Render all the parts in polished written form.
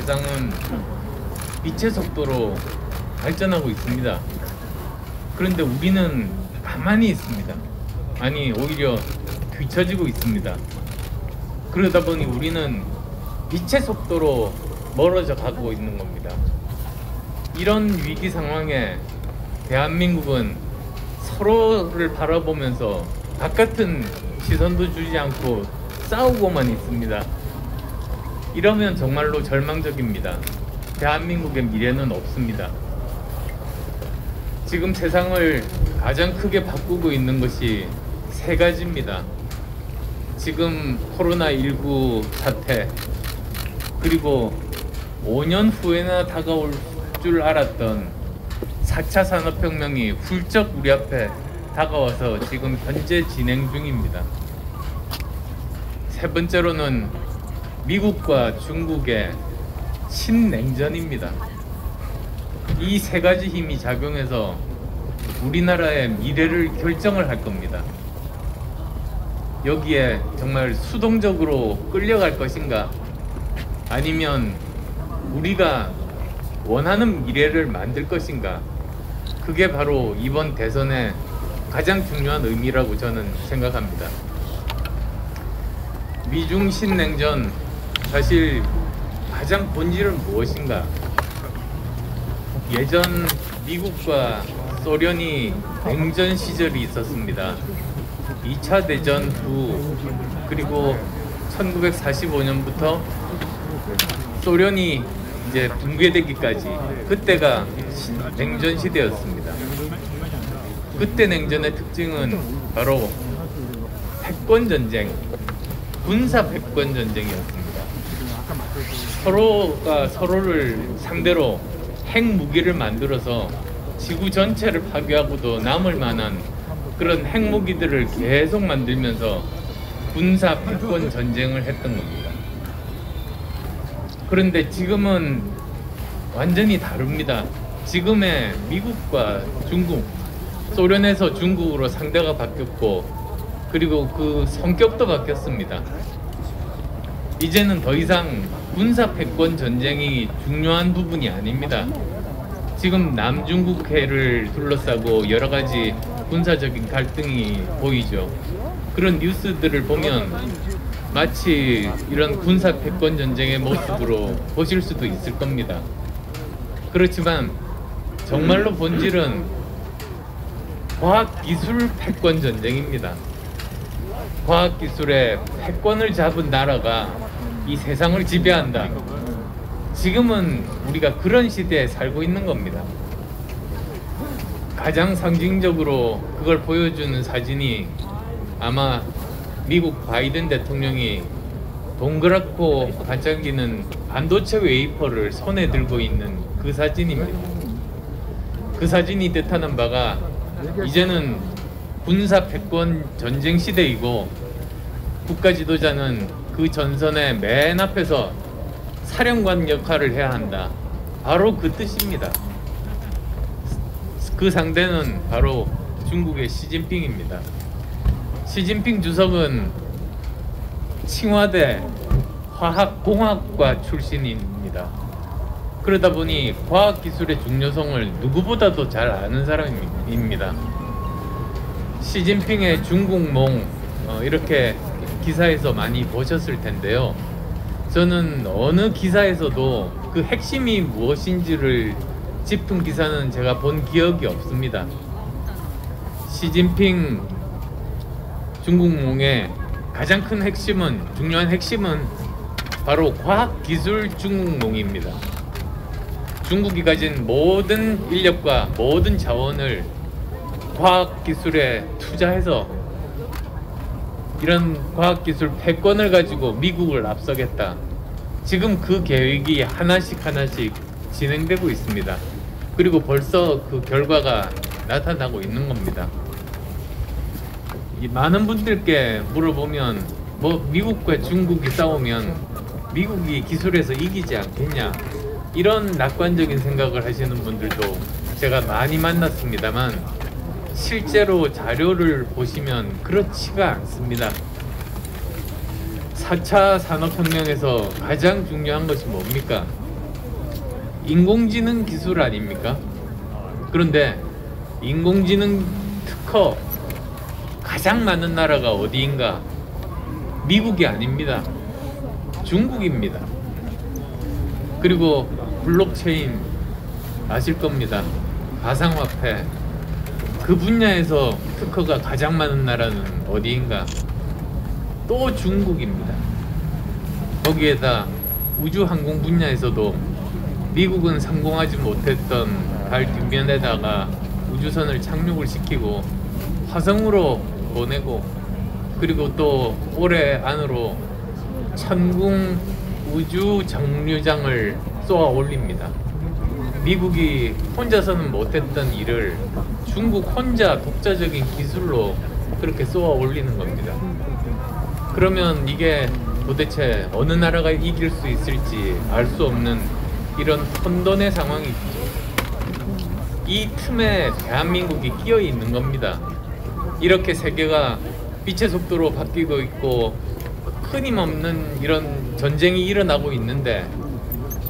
세상은 빛의 속도로 발전하고 있습니다. 그런데 우리는 가만히 있습니다. 아니, 오히려 뒤처지고 있습니다. 그러다 보니 우리는 빛의 속도로 멀어져 가고 있는 겁니다. 이런 위기 상황에 대한민국은 서로를 바라보면서 바깥은 시선도 주지 않고 싸우고만 있습니다. 이러면 정말로 절망적입니다. 대한민국의 미래는 없습니다. 지금 세상을 가장 크게 바꾸고 있는 것이 세 가지입니다. 지금 코로나19 사태, 그리고 5년 후에나 다가올 줄 알았던 4차 산업혁명이 훌쩍 우리 앞에 다가와서 지금 현재 진행 중입니다. 세 번째로는 미국과 중국의 신냉전입니다. 이 세 가지 힘이 작용해서 우리나라의 미래를 결정을 할 겁니다. 여기에 정말 수동적으로 끌려갈 것인가, 아니면 우리가 원하는 미래를 만들 것인가, 그게 바로 이번 대선의 가장 중요한 의미라고 저는 생각합니다. 미중 신냉전, 사실 가장 본질은 무엇인가? 예전 미국과 소련이 냉전 시절이 있었습니다. 2차 대전 후, 그리고 1945년부터 소련이 이제 붕괴되기까지, 그때가 냉전 시대였습니다. 그때 냉전의 특징은 바로 패권 전쟁, 군사 패권 전쟁이었습니다. 서로가 서로를 상대로 핵무기를 만들어서 지구 전체를 파괴하고도 남을 만한 그런 핵무기들을 계속 만들면서 군사 패권 전쟁을 했던 겁니다. 그런데 지금은 완전히 다릅니다. 지금의 미국과 중국, 소련에서 중국으로 상대가 바뀌었고, 그리고 그 성격도 바뀌었습니다. 이제는 더 이상 군사 패권 전쟁이 중요한 부분이 아닙니다. 지금 남중국해를 둘러싸고 여러 가지 군사적인 갈등이 보이죠. 그런 뉴스들을 보면 마치 이런 군사 패권 전쟁의 모습으로 보실 수도 있을 겁니다. 그렇지만 정말로 본질은 과학기술 패권 전쟁입니다. 과학기술의 패권을 잡은 나라가 이 세상을 지배한다. 지금은 우리가 그런 시대에 살고 있는 겁니다. 가장 상징적으로 그걸 보여주는 사진이 아마 미국 바이든 대통령이 동그랗고 반짝이는 반도체 웨이퍼를 손에 들고 있는 그 사진입니다. 그 사진이 뜻하는 바가 이제는 군사 패권 전쟁 시대이고, 국가 지도자는 그 전선의 맨 앞에서 사령관 역할을 해야 한다. 바로 그 뜻입니다. 그 상대는 바로 중국의 시진핑입니다. 시진핑 주석은 칭화대 화학공학과 출신입니다. 그러다 보니 과학기술의 중요성을 누구보다도 잘 아는 사람입니다. 시진핑의 중국몽, 이렇게 기사에서 많이 보셨을 텐데요. 저는 어느 기사에서도 그 핵심이 무엇인지를 짚은 기사는 제가 본 기억이 없습니다. 시진핑 중국몽의 가장 큰 핵심은, 중요한 핵심은 바로 과학기술 중국몽입니다. 중국이 가진 모든 인력과 모든 자원을 과학기술에 투자해서 이런 과학기술 패권을 가지고 미국을 앞서겠다. 지금 그 계획이 하나씩 진행되고 있습니다. 그리고 벌써 그 결과가 나타나고 있는 겁니다. 이 많은 분들께 물어보면 미국과 중국이 싸우면 미국이 기술에서 이기지 않겠냐, 이런 낙관적인 생각을 하시는 분들도 제가 많이 만났습니다만, 실제로 자료를 보시면 그렇지가 않습니다. 4차 산업혁명에서 가장 중요한 것이 뭡니까? 인공지능 기술 아닙니까? 그런데 인공지능 특허 가장 많은 나라가 어디인가? 미국이 아닙니다. 중국입니다. 그리고 블록체인 아실 겁니다. 가상화폐 그 분야에서 특허가 가장 많은 나라는 어디인가? 또 중국입니다. 거기에다 우주항공 분야에서도 미국은 성공하지 못했던 달 뒷면에다가 우주선을 착륙을 시키고 화성으로 보내고, 그리고 또 올해 안으로 천궁 우주 정류장을 쏘아 올립니다. 미국이 혼자서는 못했던 일을 중국 혼자 독자적인 기술로 그렇게 쏘아 올리는 겁니다. 그러면 이게 도대체 어느 나라가 이길 수 있을지 알 수 없는 이런 혼돈의 상황이죠. 이 틈에 대한민국이 끼어 있는 겁니다. 이렇게 세계가 빛의 속도로 바뀌고 있고 끊임없는 이런 전쟁이 일어나고 있는데,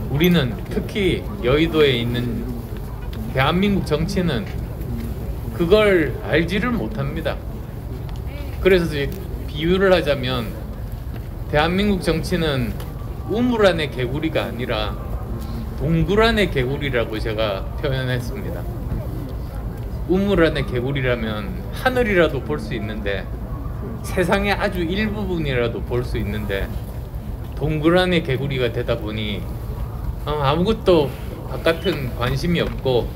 우리는 특히 여의도에 있는 대한민국 정치는 그걸 알지를 못합니다. 그래서 비유를 하자면 대한민국 정치는 우물 안의 개구리가 아니라 동굴 안의 개구리라고 제가 표현했습니다. 우물 안의 개구리라면 하늘이라도 볼 수 있는데, 세상의 아주 일부분이라도 볼 수 있는데, 동굴 안의 개구리가 되다 보니 아무것도 바깥은 관심이 없고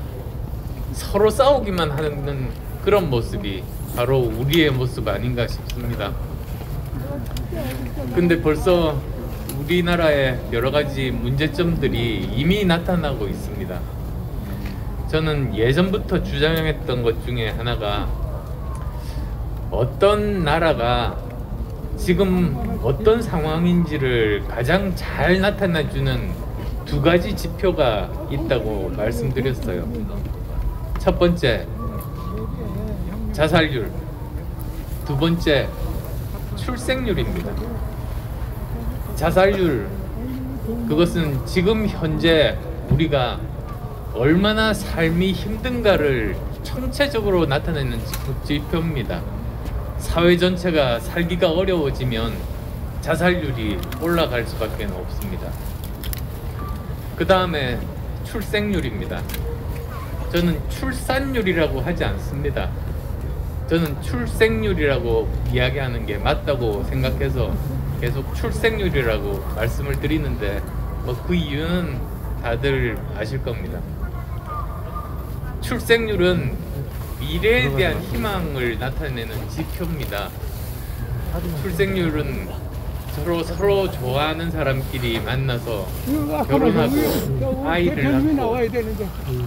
서로 싸우기만 하는 그런 모습이 바로 우리의 모습 아닌가 싶습니다. 근데 벌써 우리나라의 여러 가지 문제점들이 이미 나타나고 있습니다. 저는 예전부터 주장했던 것 중에 하나가, 어떤 나라가 지금 어떤 상황인지를 가장 잘 나타내주는 두 가지 지표가 있다고 말씀드렸어요. 첫 번째, 자살률. 두 번째, 출생률입니다. 자살률, 그것은 지금 현재 우리가 얼마나 삶이 힘든가를 총체적으로 나타내는 지표입니다. 사회 전체가 살기가 어려워지면 자살률이 올라갈 수밖에 없습니다. 그 다음에 출생률입니다. 저는 출산율이라고 하지 않습니다. 저는 출생률이라고 이야기하는 게 맞다고 생각해서 계속 출생률이라고 말씀을 드리는데, 그 이유는 다들 아실 겁니다. 출생률은 미래에 대한 희망을 나타내는 지표입니다. 출생률은 서로 좋아하는 사람끼리 만나서 결혼하고 아이를 낳고,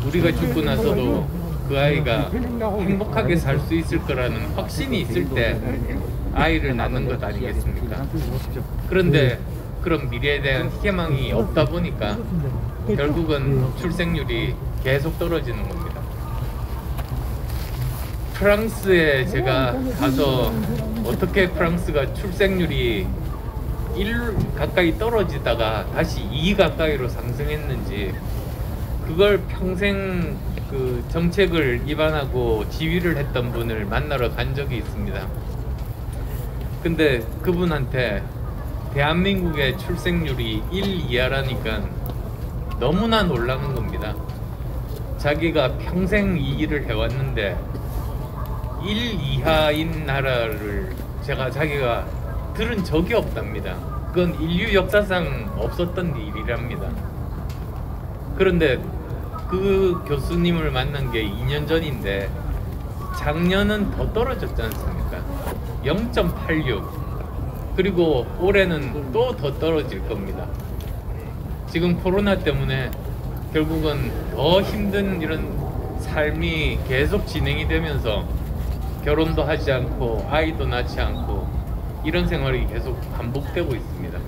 우리가 죽고 나서도 그 아이가 행복하게 살 수 있을 거라는 확신이 있을 때 아이를 낳는 것 아니겠습니까? 그런데 그런 미래에 대한 희망이 없다 보니까 결국은 출생률이 계속 떨어지는 겁니다. 프랑스에 제가 가서 어떻게 프랑스가 출생률이 1 가까이 떨어지다가 다시 2 가까이로 상승했는지, 그걸 평생 그 정책을 입안하고 지휘를 했던 분을 만나러 간 적이 있습니다. 근데 그분한테 대한민국의 출생률이 1 이하라니까 너무나 놀라는 겁니다. 자기가 평생 이 일을 해왔는데 1 이하인 나라를 자기가 들은 적이 없답니다. 그건 인류 역사상 없었던 일이랍니다. 그런데 그 교수님을 만난 게 2년 전인데 작년은 더 떨어졌지 않습니까? 0.86. 그리고 올해는 또 더 떨어질 겁니다. 지금 코로나 때문에 결국은 더 힘든 이런 삶이 계속 진행이 되면서 결혼도 하지 않고 아이도 낳지 않고 이런 생활이 계속 반복되고 있습니다.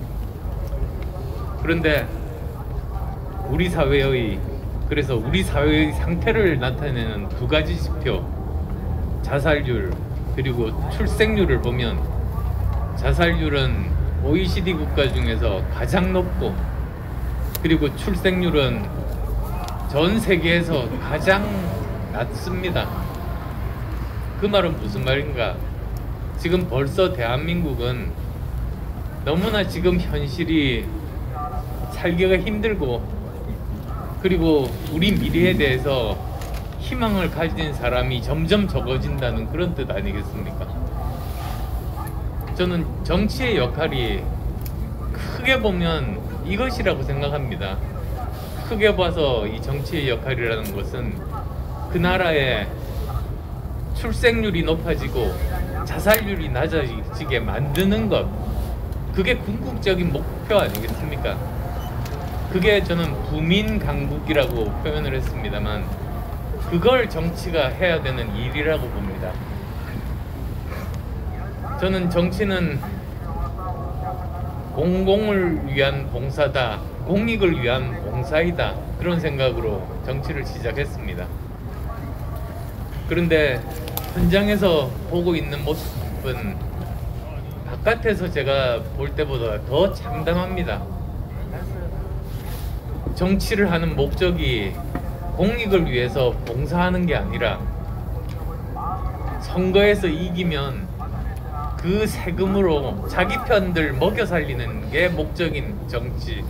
그런데 그래서 우리 사회의 상태를 나타내는 두 가지 지표, 자살률 그리고 출생률을 보면, 자살률은 OECD 국가 중에서 가장 높고, 그리고 출생률은 전 세계에서 가장 낮습니다. 그 말은 무슨 말인가? 지금 벌써 대한민국은 너무나 지금 현실이 살기가 힘들고, 그리고 우리 미래에 대해서 희망을 가진 사람이 점점 적어진다는 그런 뜻 아니겠습니까? 저는 정치의 역할이 크게 보면 이것이라고 생각합니다. 크게 봐서 이 정치의 역할이라는 것은 그 나라의 출생률이 높아지고 자살률이 낮아지게 만드는 것, 그게 궁극적인 목표 아니겠습니까? 그게 저는 부민 강국이라고 표현을 했습니다만, 그걸 정치가 해야 되는 일이라고 봅니다. 저는 정치는 공공을 위한 봉사다, 공익을 위한 봉사이다, 그런 생각으로 정치를 시작했습니다. 그런데 현장에서 보고 있는 모습은 바깥에서 제가 볼 때보다 더 참담합니다. 정치를 하는 목적이 공익을 위해서 봉사하는 게 아니라 선거에서 이기면 그 세금으로 자기 편들 먹여 살리는 게 목적인 정치.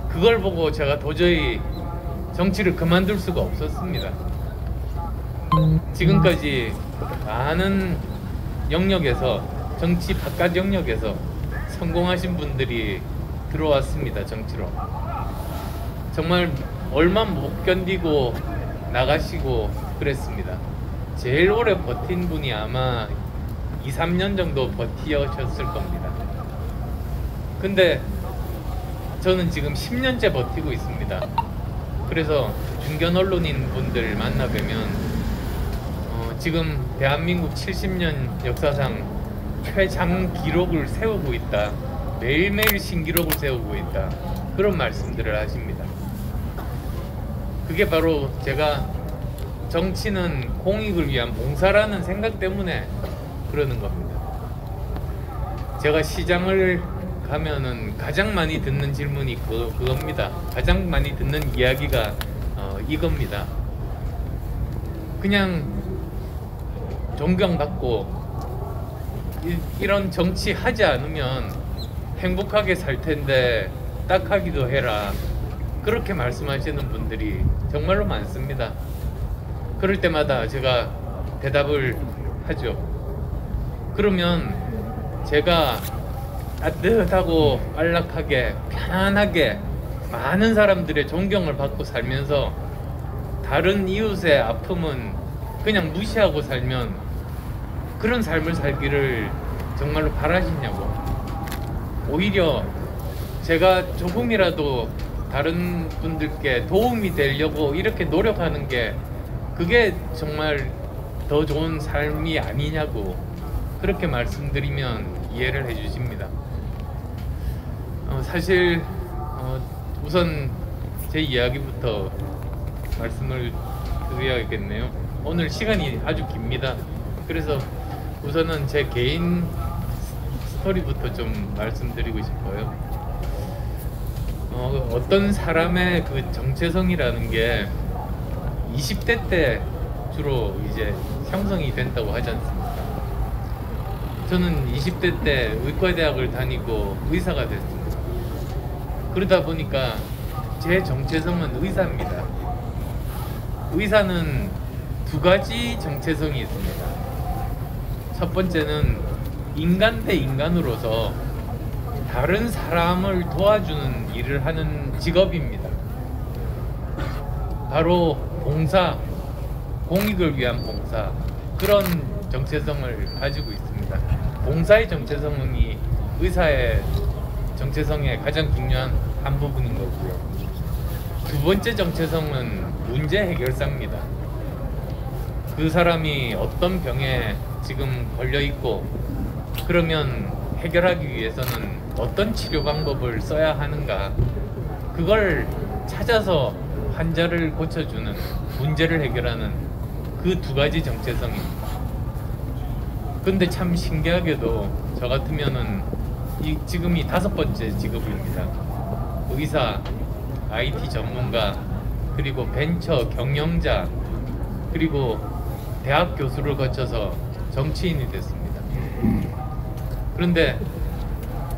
그걸 보고 제가 도저히 정치를 그만둘 수가 없었습니다. 지금까지 많은 영역에서, 정치 바깥 영역에서 성공하신 분들이 들어왔습니다. 정치로. 정말 얼마 못 견디고 나가시고 그랬습니다. 제일 오래 버틴 분이 아마 2, 3년 정도 버티셨을 겁니다. 근데 저는 지금 10년째 버티고 있습니다. 그래서 중견 언론인 분들 만나뵈면 지금 대한민국 70년 역사상 최장 기록을 세우고 있다, 매일매일 신기록을 세우고 있다, 그런 말씀들을 하십니다. 그게 바로 제가 정치는 공익을 위한 봉사라는 생각 때문에 그러는 겁니다. 제가 시장을 가면은 가장 많이 듣는 질문이 그겁니다. 가장 많이 듣는 이야기가 이겁니다. 그냥 존경받고 이런 정치 하지 않으면 행복하게 살 텐데 딱 하기도 해라, 그렇게 말씀하시는 분들이 정말로 많습니다. 그럴 때마다 제가 대답을 하죠. 그러면 제가 따뜻하고 안락하게 편안하게 많은 사람들의 존경을 받고 살면서 다른 이웃의 아픔은 그냥 무시하고 살면 그런 삶을 살기를 정말로 바라시냐고. 오히려 제가 조금이라도 다른 분들께 도움이 되려고 이렇게 노력하는 게 그게 정말 더 좋은 삶이 아니냐고 그렇게 말씀드리면 이해를 해주십니다. 사실 우선 제 이야기부터 말씀을 드려야겠네요. 오늘 시간이 아주 깁니다. 그래서 우선은 제 개인 스토리부터 좀 말씀드리고 싶어요. 어떤 사람의 그 정체성이라는 게 20대 때 주로 이제 형성이 된다고 하지 않습니까? 저는 20대 때 의과대학을 다니고 의사가 됐습니다. 그러다 보니까 제 정체성은 의사입니다. 의사는 두 가지 정체성이 있습니다. 첫 번째는 인간 대 인간으로서 다른 사람을 도와주는 일을 하는 직업입니다. 바로 봉사, 공익을 위한 봉사, 그런 정체성을 가지고 있습니다. 봉사의 정체성이 의사의 정체성의 가장 중요한 한 부분인 거고요. 두 번째 정체성은 문제 해결사입니다. 그 사람이 어떤 병에 지금 걸려 있고, 그러면 해결하기 위해서는 어떤 치료 방법을 써야 하는가, 그걸 찾아서 환자를 고쳐주는, 문제를 해결하는 그 두 가지 정체성입니다. 근데 참 신기하게도 저 같으면은 지금이 5번째 직업입니다. 의사. IT 전문가, 그리고 벤처 경영자, 그리고 대학 교수를 거쳐서 정치인이 됐습니다. 그런데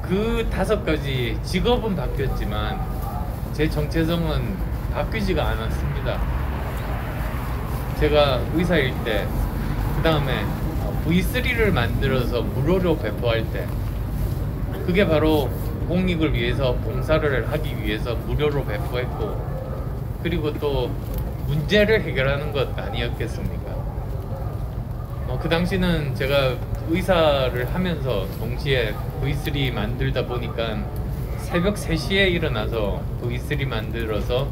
그 5가지 직업은 바뀌었지만 제 정체성은 바뀌지가 않았습니다. 제가 의사일 때, 그 다음에 V3를 만들어서 무료로 배포할 때, 그게 바로 공익을 위해서 봉사를 하기 위해서 무료로 배포했고, 그리고 또 문제를 해결하는 것 아니었겠습니까? 그 당시는 제가 의사를 하면서 동시에 V3 만들다 보니까 새벽 3시에 일어나서 V3 만들어서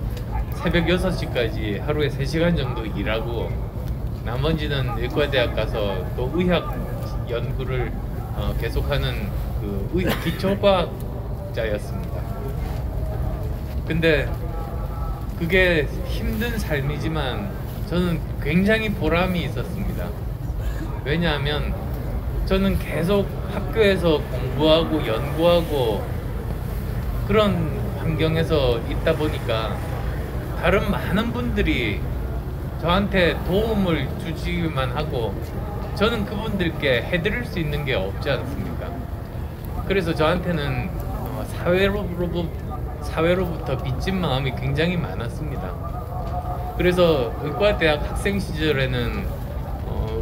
새벽 6시까지 하루에 3시간 정도 일하고, 나머지는 의과대학 가서 또 의학 연구를 계속하는 그 기초과학자였습니다. 근데 그게 힘든 삶이지만 저는 굉장히 보람이 있었습니다. 왜냐하면 저는 계속 학교에서 공부하고 연구하고 그런 환경에서 있다 보니까 다른 많은 분들이 저한테 도움을 주시기만 하고 저는 그분들께 해드릴 수 있는 게 없지 않습니까? 그래서 저한테는 사회로부터 빚진 마음이 굉장히 많았습니다. 그래서 의과대학 학생 시절에는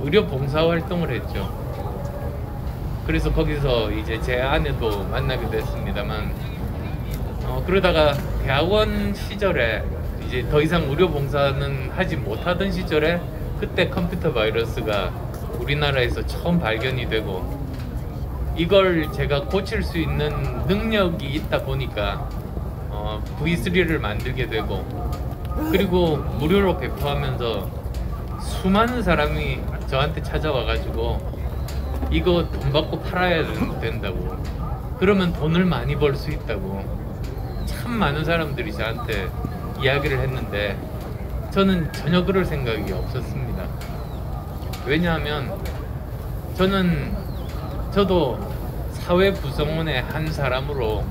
의료 봉사 활동을 했죠. 그래서 거기서 이제 제 아내도 만나게 됐습니다만, 그러다가 대학원 시절에 이제 더 이상 의료 봉사는 하지 못하던 시절에 그때 컴퓨터 바이러스가 우리나라에서 처음 발견이 되고, 이걸 제가 고칠 수 있는 능력이 있다 보니까 V3를 만들게 되고, 그리고 무료로 배포하면서 수많은 사람이 저한테 찾아와가지고 이거 돈 받고 팔아야 된다고, 그러면 돈을 많이 벌 수 있다고 참 많은 사람들이 저한테 이야기를 했는데 저는 전혀 그럴 생각이 없었습니다. 왜냐하면 저도 사회 구성원의 한 사람으로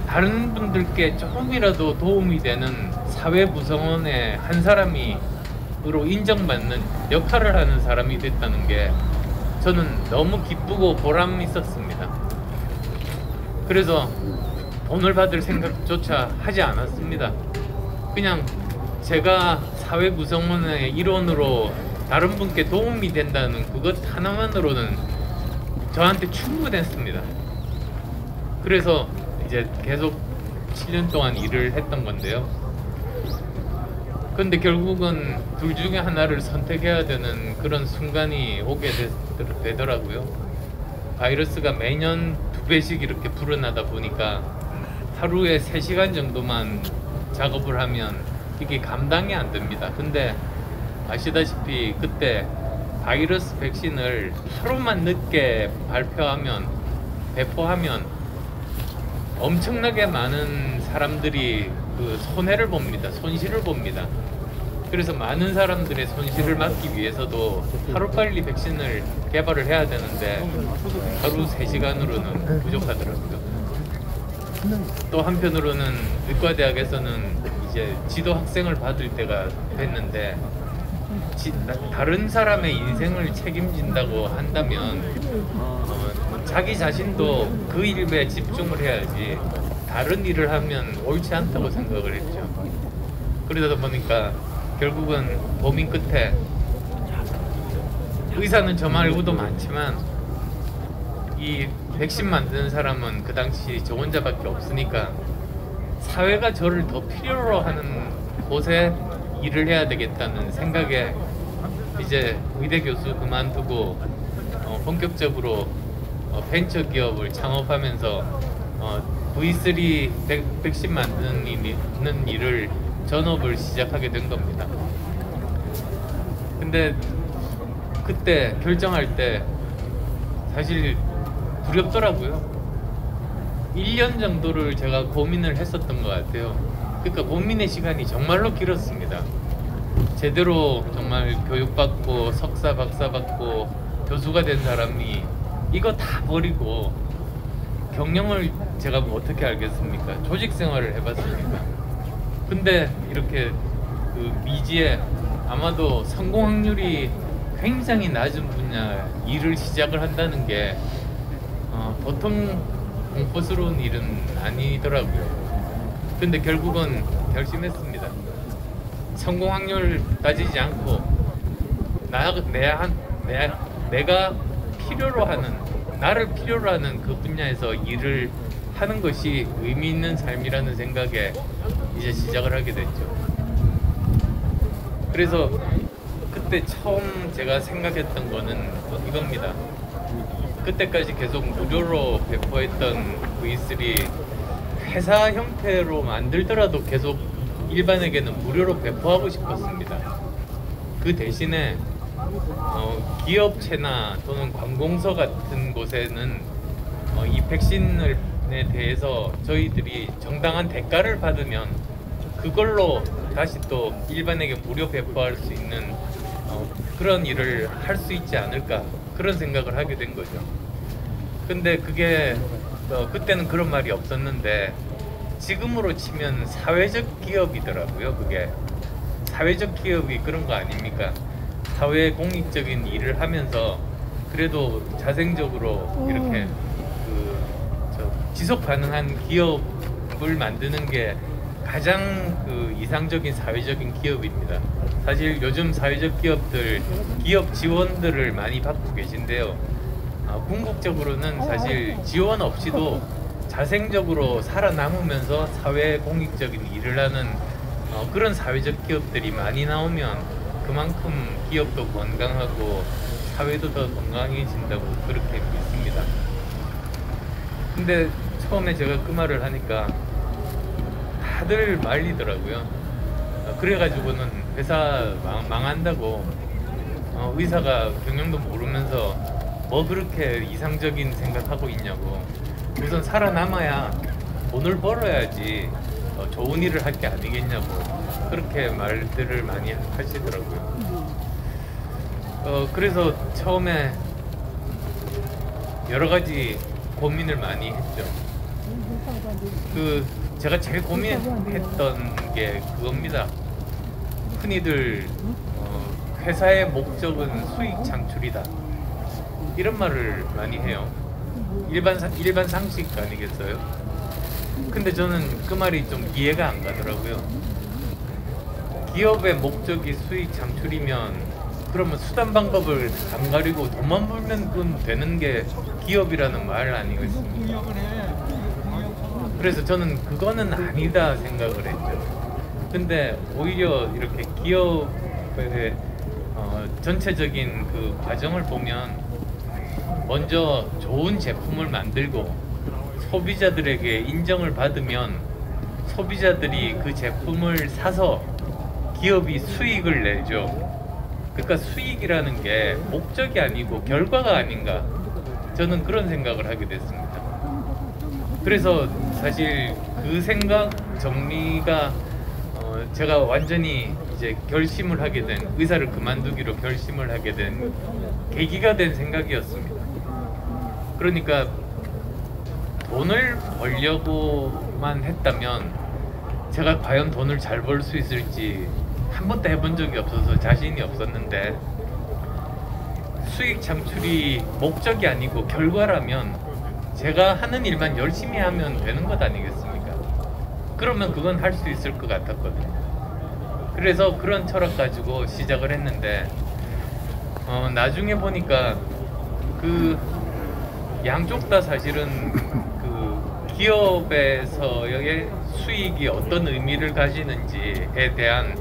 다른 분들께 조금이라도 도움이 되는 사회 구성원의 한 사람으로 인정받는 역할을 하는 사람이 됐다는 게 저는 너무 기쁘고 보람이 있었습니다. 그래서 돈을 받을 생각조차 하지 않았습니다. 그냥 제가 사회 구성원의 일원으로 다른 분께 도움이 된다는 그것 하나만으로는 저한테 충분했습니다. 그래서 이제 계속 7년 동안 일을 했던 건데요. 근데 결국은 둘 중에 하나를 선택해야 되는 그런 순간이 오게 되더라고요. 바이러스가 매년 2배씩 이렇게 불어나다 보니까 하루에 3시간 정도만 작업을 하면 이게 감당이 안 됩니다. 근데 아시다시피 그때 바이러스 백신을 하루만 늦게 배포하면 엄청나게 많은 사람들이 그 손실을 봅니다. 그래서 많은 사람들의 손실을 막기 위해서도 하루빨리 백신을 개발을 해야 되는데 하루 3시간으로는 부족하더라고요. 또 한편으로는 의과대학에서는 이제 지도 학생을 받을 때가 됐는데 다른 사람의 인생을 책임진다고 한다면 자기 자신도 그 일에 집중을 해야지 다른 일을 하면 옳지 않다고 생각을 했죠. 그러다 보니까 결국은 고민 끝에, 의사는 저 말고도 많지만 이 백신 만드는 사람은 그 당시 저 혼자밖에 없으니까 사회가 저를 더 필요로 하는 곳에 일을 해야 되겠다는 생각에 이제 의대 교수 그만두고 본격적으로 벤처 기업을 창업하면서 V3 백신 만드는 일을 전업을 시작하게 된 겁니다. 근데 그때 결정할 때 사실 두렵더라고요. 1년 정도를 제가 고민을 했었던 것 같아요. 그러니까 고민의 시간이 정말로 길었습니다. 제대로 정말 교육받고 석사 박사 받고 교수가 된 사람이 이거 다 버리고 경영을 제가 뭐 어떻게 알겠습니까? 조직 생활을 해봤으니까. 근데 이렇게 그 미지에 아마도 성공 확률이 굉장히 낮은 분야 일을 시작을 한다는 게 보통 공포스러운 일은 아니더라고요. 근데 결국은 결심했습니다. 성공 확률 따지지 않고 내가 필요로 하는, 나를 필요로 하는 그 분야에서 일을 하는 것이 의미 있는 삶이라는 생각에 이제 시작을 하게 됐죠. 그래서 그때 처음 제가 생각했던 거는 이겁니다. 그때까지 계속 무료로 배포했던 V3 회사 형태로 만들더라도 계속 일반에게는 무료로 배포하고 싶었습니다. 그 대신에 기업체나 또는 관공서 같은 곳에는 이 백신에 대해서 저희들이 정당한 대가를 받으면 그걸로 다시 또 일반에게 무료 배포할 수 있는 그런 일을 할 수 있지 않을까, 그런 생각을 하게 된 거죠. 근데 그게 그때는 그런 말이 없었는데 지금으로 치면 사회적 기업이더라고요. 그게 사회적 기업이 그런 거 아닙니까? 사회 공익적인 일을 하면서 그래도 자생적으로 이렇게 지속 가능한 기업을 만드는 게 가장 이상적인 사회적인 기업입니다. 사실 요즘 사회적 기업들 기업 지원들을 많이 받고 계신데요. 궁극적으로는 사실 지원 없이도 자생적으로 살아남으면서 사회 공익적인 일을 하는 그런 사회적 기업들이 많이 나오면 그만큼 기업도 건강하고 사회도 더 건강해진다고 그렇게 믿습니다. 근데 처음에 제가 그 말을 하니까 다들 말리더라고요. 그래가지고는 회사 망한다고, 의사가 경영도 모르면서 뭐 그렇게 이상적인 생각하고 있냐고, 우선 살아남아야 돈을 벌어야지 좋은 일을 할 게 아니겠냐고 그렇게 말들을 많이 하시더라고요. 그래서 처음에 여러 가지 고민을 많이 했죠. 제가 제일 고민했던 게 그겁니다. 흔히들 회사의 목적은 수익 창출이다, 이런 말을 많이 해요. 일반 상식 아니겠어요? 근데 저는 그 말이 좀 이해가 안 가더라고요. 기업의 목적이 수익 창출이면 그러면 수단 방법을 안 가리고 돈만 벌면 되는 게 기업이라는 말 아니겠습니까? 그래서 저는 그거는 아니다 생각을 했죠. 근데 오히려 이렇게 기업의 전체적인 그 과정을 보면 먼저 좋은 제품을 만들고 소비자들에게 인정을 받으면 소비자들이 그 제품을 사서 기업이 수익을 내죠. 그러니까 수익이라는 게 목적이 아니고 결과가 아닌가, 저는 그런 생각을 하게 됐습니다. 그래서 사실 그 생각 정리가 제가 완전히 이제 결심을 하게 된, 의사를 그만두기로 결심을 하게 된 계기가 된 생각이었습니다. 그러니까 돈을 벌려고만 했다면 제가 과연 돈을 잘 벌 수 있을지 한 번도 해본 적이 없어서 자신이 없었는데, 수익 창출이 목적이 아니고 결과라면 제가 하는 일만 열심히 하면 되는 것 아니겠습니까? 그러면 그건 할 수 있을 것 같았거든요. 그래서 그런 철학 가지고 시작을 했는데 나중에 보니까 그 양쪽 다 사실은 그 기업에서의 수익이 어떤 의미를 가지는지에 대한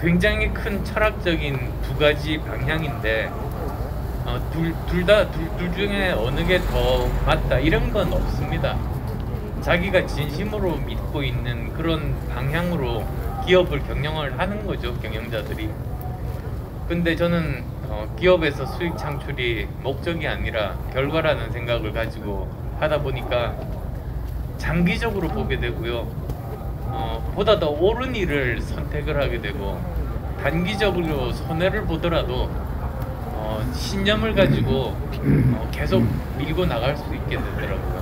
굉장히 큰 철학적인 두 가지 방향인데 둘 중에 어느 게 더 맞다 이런 건 없습니다. 자기가 진심으로 믿고 있는 그런 방향으로 기업을 경영을 하는 거죠, 경영자들이. 근데 저는 기업에서 수익 창출이 목적이 아니라 결과라는 생각을 가지고 하다 보니까 장기적으로 보게 되고요, 보다 더 옳은 일을 선택을 하게 되고, 단기적으로 손해를 보더라도 신념을 가지고 계속 밀고 나갈 수 있게 되더라고요.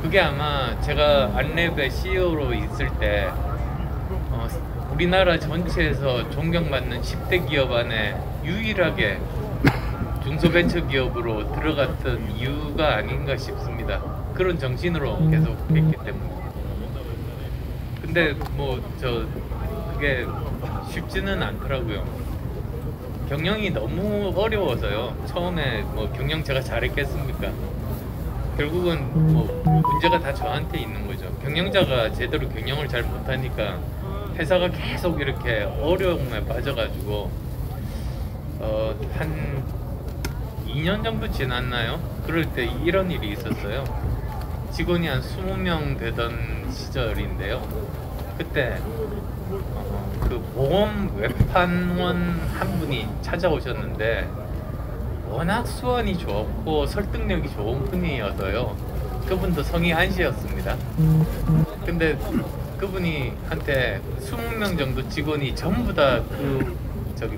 그게 아마 제가 안랩의 CEO로 있을 때 우리나라 전체에서 존경받는 10대 기업 안에 유일하게 중소벤처기업으로 들어갔던 이유가 아닌가 싶습니다. 그런 정신으로 계속 했기 때문에. 근데 그게 쉽지는 않더라고요. 경영이 너무 어려워서요. 처음에 경영 제가 잘했겠습니까? 결국은 문제가 다 저한테 있는 거죠. 경영자가 제대로 경영을 잘 못하니까 회사가 계속 이렇게 어려움에 빠져가지고 한 2년 정도 지났나요? 그럴 때 이런 일이 있었어요. 직원이 한 20명 되던 시절인데요. 그때 그 보험 외판원 한 분이 찾아오셨는데 워낙 수완이 좋고 설득력이 좋은 분이어서요. 그분도 성이 한씨였습니다. 근데 그분이 한테 20명 정도 직원이 전부 다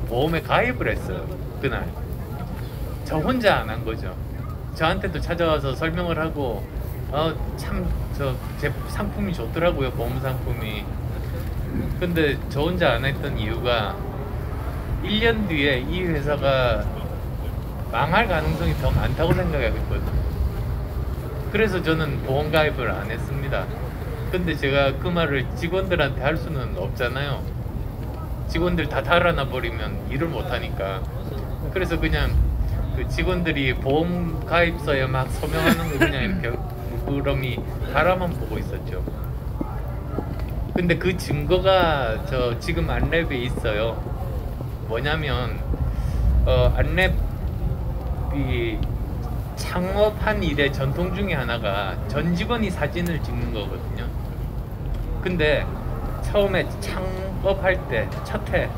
보험에 가입을 했어요. 그날 저 혼자 안 한 거죠. 저한테도 찾아와서 설명을 하고 참 제 상품이 좋더라고요. 보험 상품이. 근데 저 혼자 안 했던 이유가 1년 뒤에 이 회사가 망할 가능성이 더 많다고 생각했거든요. 그래서 저는 보험 가입을 안 했습니다. 근데 제가 그 말을 직원들한테 할 수는 없잖아요. 직원들 다 달아나 버리면 일을 못 하니까. 그래서 그냥 그 직원들이 보험 가입서에 막 서명하는 거 그냥 이렇게 부끄러미 바라만 보고 있었죠. 근데 그 증거가 저 지금 안랩에 있어요. 뭐냐면 안랩이 창업한 일의 전통 중에 하나가 전 직원이 사진을 찍는 거거든요. 근데 처음에 창업할 때 첫 해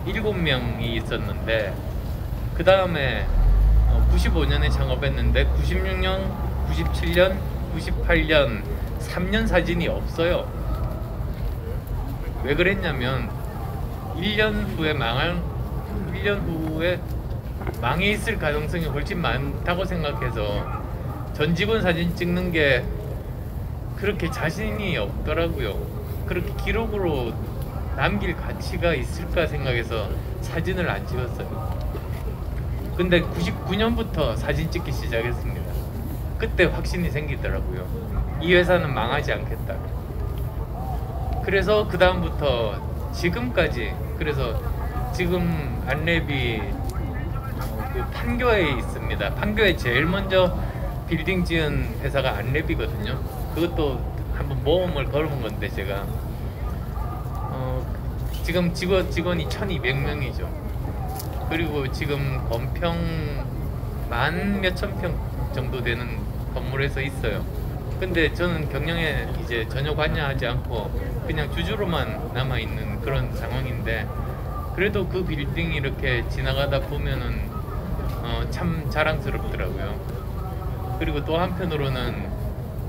7명이 있었는데 그 다음에 95년에 창업했는데 96년, 97년, 98년 3년 사진이 없어요. 왜 그랬냐면 1년 후에 망해 있을 가능성이 훨씬 많다고 생각해서 전 직원 사진 찍는 게 그렇게 자신이 없더라고요. 그렇게 기록으로 남길 가치가 있을까 생각해서 사진을 안 찍었어요. 근데 99년부터 사진 찍기 시작했습니다. 그때 확신이 생기더라고요. 이 회사는 망하지 않겠다. 그래서 그 다음부터 지금까지, 그래서 지금 안랩이 그 판교에 있습니다. 판교에 제일 먼저 빌딩 지은 회사가 안랩이거든요. 그것도 한번 모험을 걸어본 건데 제가 지금 직원이 1200명이죠. 그리고 지금 건평 만 몇천 평 정도 되는 건물에서 있어요. 근데 저는 경영에 이제 전혀 관여하지 않고 그냥 주주로만 남아있는 그런 상황인데, 그래도 그 빌딩이 이렇게 지나가다 보면은 참 자랑스럽더라고요. 그리고 또 한편으로는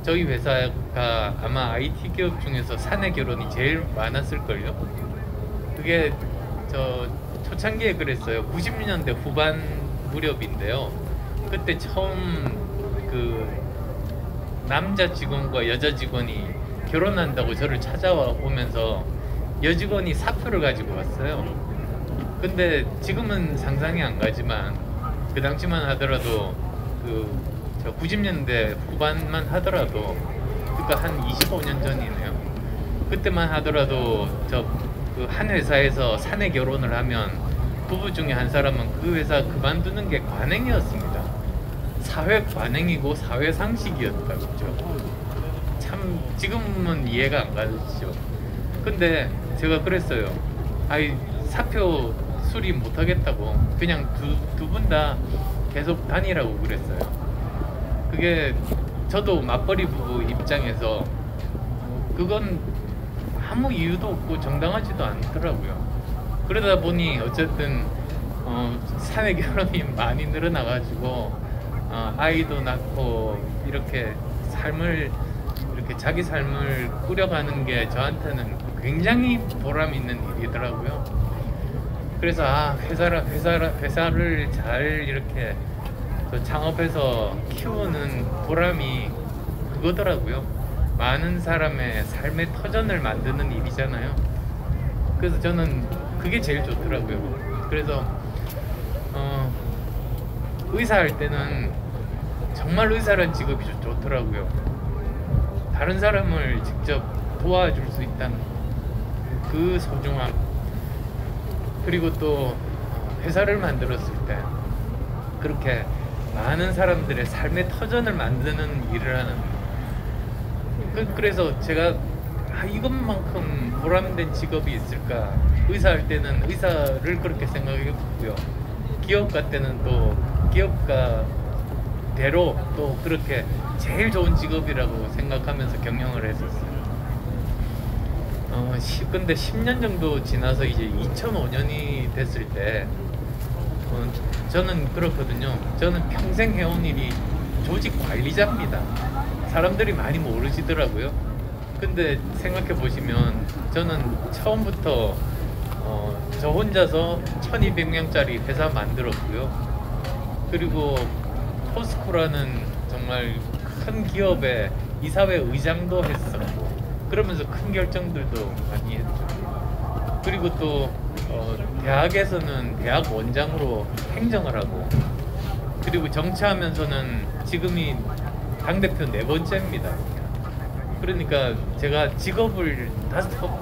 저희 회사가 아마 IT 기업 중에서 사내 결혼이 제일 많았을걸요. 그게 저 초창기에 그랬어요. 90년대 후반 무렵인데요. 그때 처음 그 남자 직원과 여자 직원이 결혼한다고 저를 찾아와 오면서 여직원이 사표를 가지고 왔어요. 근데 지금은 상상이 안 가지만 그 당시만 하더라도 저 90년대 후반만 하더라도, 그러니까 한 25년 전이네요. 그때만 하더라도 그 한 회사에서 사내 결혼을 하면 부부 중에 한 사람은 그 회사 그만두는 게 관행이었습니다. 사회 관행이고 사회 상식이었다, 그죠? 참 지금은 이해가 안 가죠. 근데 제가 그랬어요. 사표 수리 못 하겠다고 그냥 두 분 다 계속 다니라고 그랬어요. 그게 저도 맞벌이 부부 입장에서 그건 아무 이유도 없고 정당하지도 않더라고요. 그러다 보니 어쨌든 사회 결혼이 많이 늘어나가지고 아이도 낳고 이렇게 자기 삶을 꾸려가는 게 저한테는 굉장히 보람 있는 일이더라고요. 그래서 회사를 잘 이렇게 창업해서 키우는 보람이 그거더라고요. 많은 사람의 삶의 터전을 만드는 일이잖아요. 그래서 저는 그게 제일 좋더라고요. 그래서 의사할 때는 정말 의사라는 직업이 좋더라고요. 다른 사람을 직접 도와줄 수 있다는 그 소중함, 그리고 또 회사를 만들었을 때 그렇게 많은 사람들의 삶의 터전을 만드는 일을 하는, 그래서 제가 이것만큼 보람된 직업이 있을까. 의사할 때는 의사를 그렇게 생각했고요. 기업가 때는 또 기업가대로 또 그렇게 제일 좋은 직업이라고 생각하면서 경영을 했었어요. 근데 10년 정도 지나서 이제 2005년이 됐을 때 저는 그렇거든요. 저는 평생 해온 일이 조직 관리자입니다. 사람들이 많이 모르시더라고요. 근데 생각해 보시면 저는 처음부터 저 혼자서 1200명짜리 회사 만들었고요. 그리고 포스코라는 정말 큰 기업의 이사회 의장도 했었고, 그러면서 큰 결정들도 많이 했죠. 그리고 또 대학에서는 대학 원장으로 행정을 하고, 그리고 정치하면서는 지금이 당대표 4번째입니다. 그러니까 제가 직업을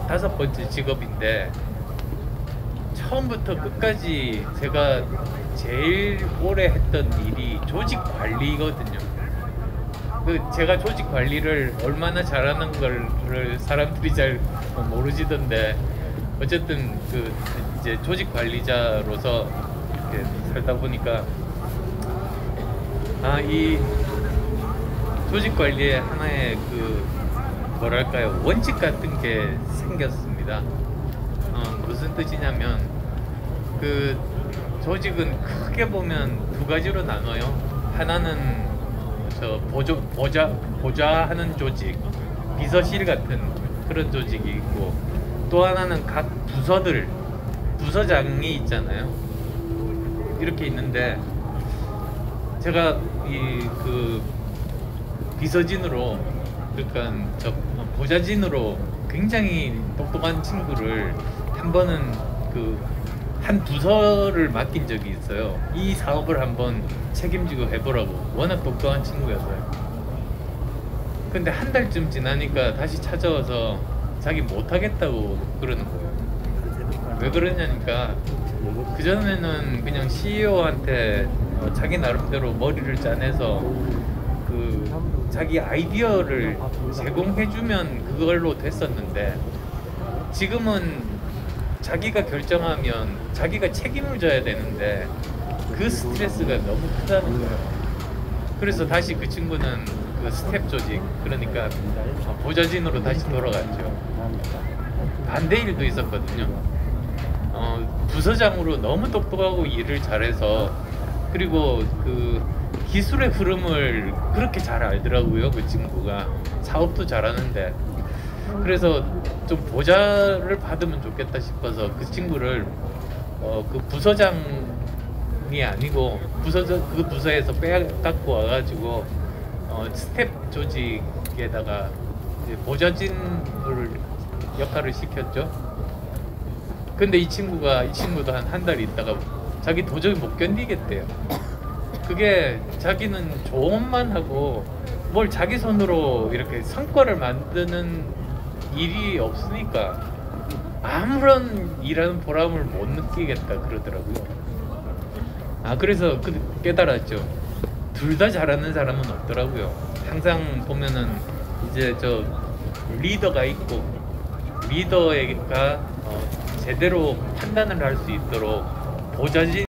다섯 번째 직업인데, 처음부터 끝까지 제가 제일 오래 했던 일이 조직 관리거든요. 제가 조직 관리를 얼마나 잘하는 걸 사람들이 잘 모르시던데, 어쨌든 이제 조직 관리자로서 이렇게 살다 보니까 이 조직 관리의 하나의 뭐랄까요, 원칙 같은 게 생겼습니다. 무슨 뜻이냐면 조직은 크게 보면 두 가지로 나눠요. 하나는 보좌하는 조직, 비서실 같은 그런 조직이 있고, 또 하나는 각 부서장이 있잖아요. 이렇게 있는데, 제가 비서진으로, 그러니까 보좌진으로 굉장히 똑똑한 친구를 한 번은 한 부서를 맡긴 적이 있어요. 이 사업을 한번 책임지고 해보라고. 워낙 똑똑한 친구여서요. 근데 한 달쯤 지나니까 다시 찾아와서 자기 못하겠다고 그러는 거예요. 왜 그러냐니까, 그전에는 그냥 CEO한테 자기 나름대로 머리를 짜내서 자기 아이디어를 제공해주면 그걸로 됐었는데, 지금은 자기가 결정하면 자기가 책임을 져야 되는데 그 스트레스가 너무 크다는 거예요. 그래서 다시 그 친구는 스텝 조직, 그러니까 보좌진으로 다시 돌아갔죠. 반대 일도 있었거든요. 부서장으로 너무 똑똑하고 일을 잘해서, 그리고 기술의 흐름을 그렇게 잘 알더라고요. 그 친구가 사업도 잘하는데. 그래서 좀 보좌를 받으면 좋겠다 싶어서 그 친구를 부서장이 아니고 그 부서에서 빼갖고 와가지고 스텝 조직에다가 보좌진을 역할을 시켰죠. 근데 이 친구도 한 달 있다가 자기 도저히 못 견디겠대요. 그게 자기는 조언만 하고 뭘 자기 손으로 이렇게 성과를 만드는 일이 없으니까 아무런 일하는 보람을 못 느끼겠다 그러더라고요. 그래서 깨달았죠. 둘 다 잘하는 사람은 없더라고요. 항상 보면은 이제 리더가 있고, 리더가 제대로 판단을 할 수 있도록 보좌진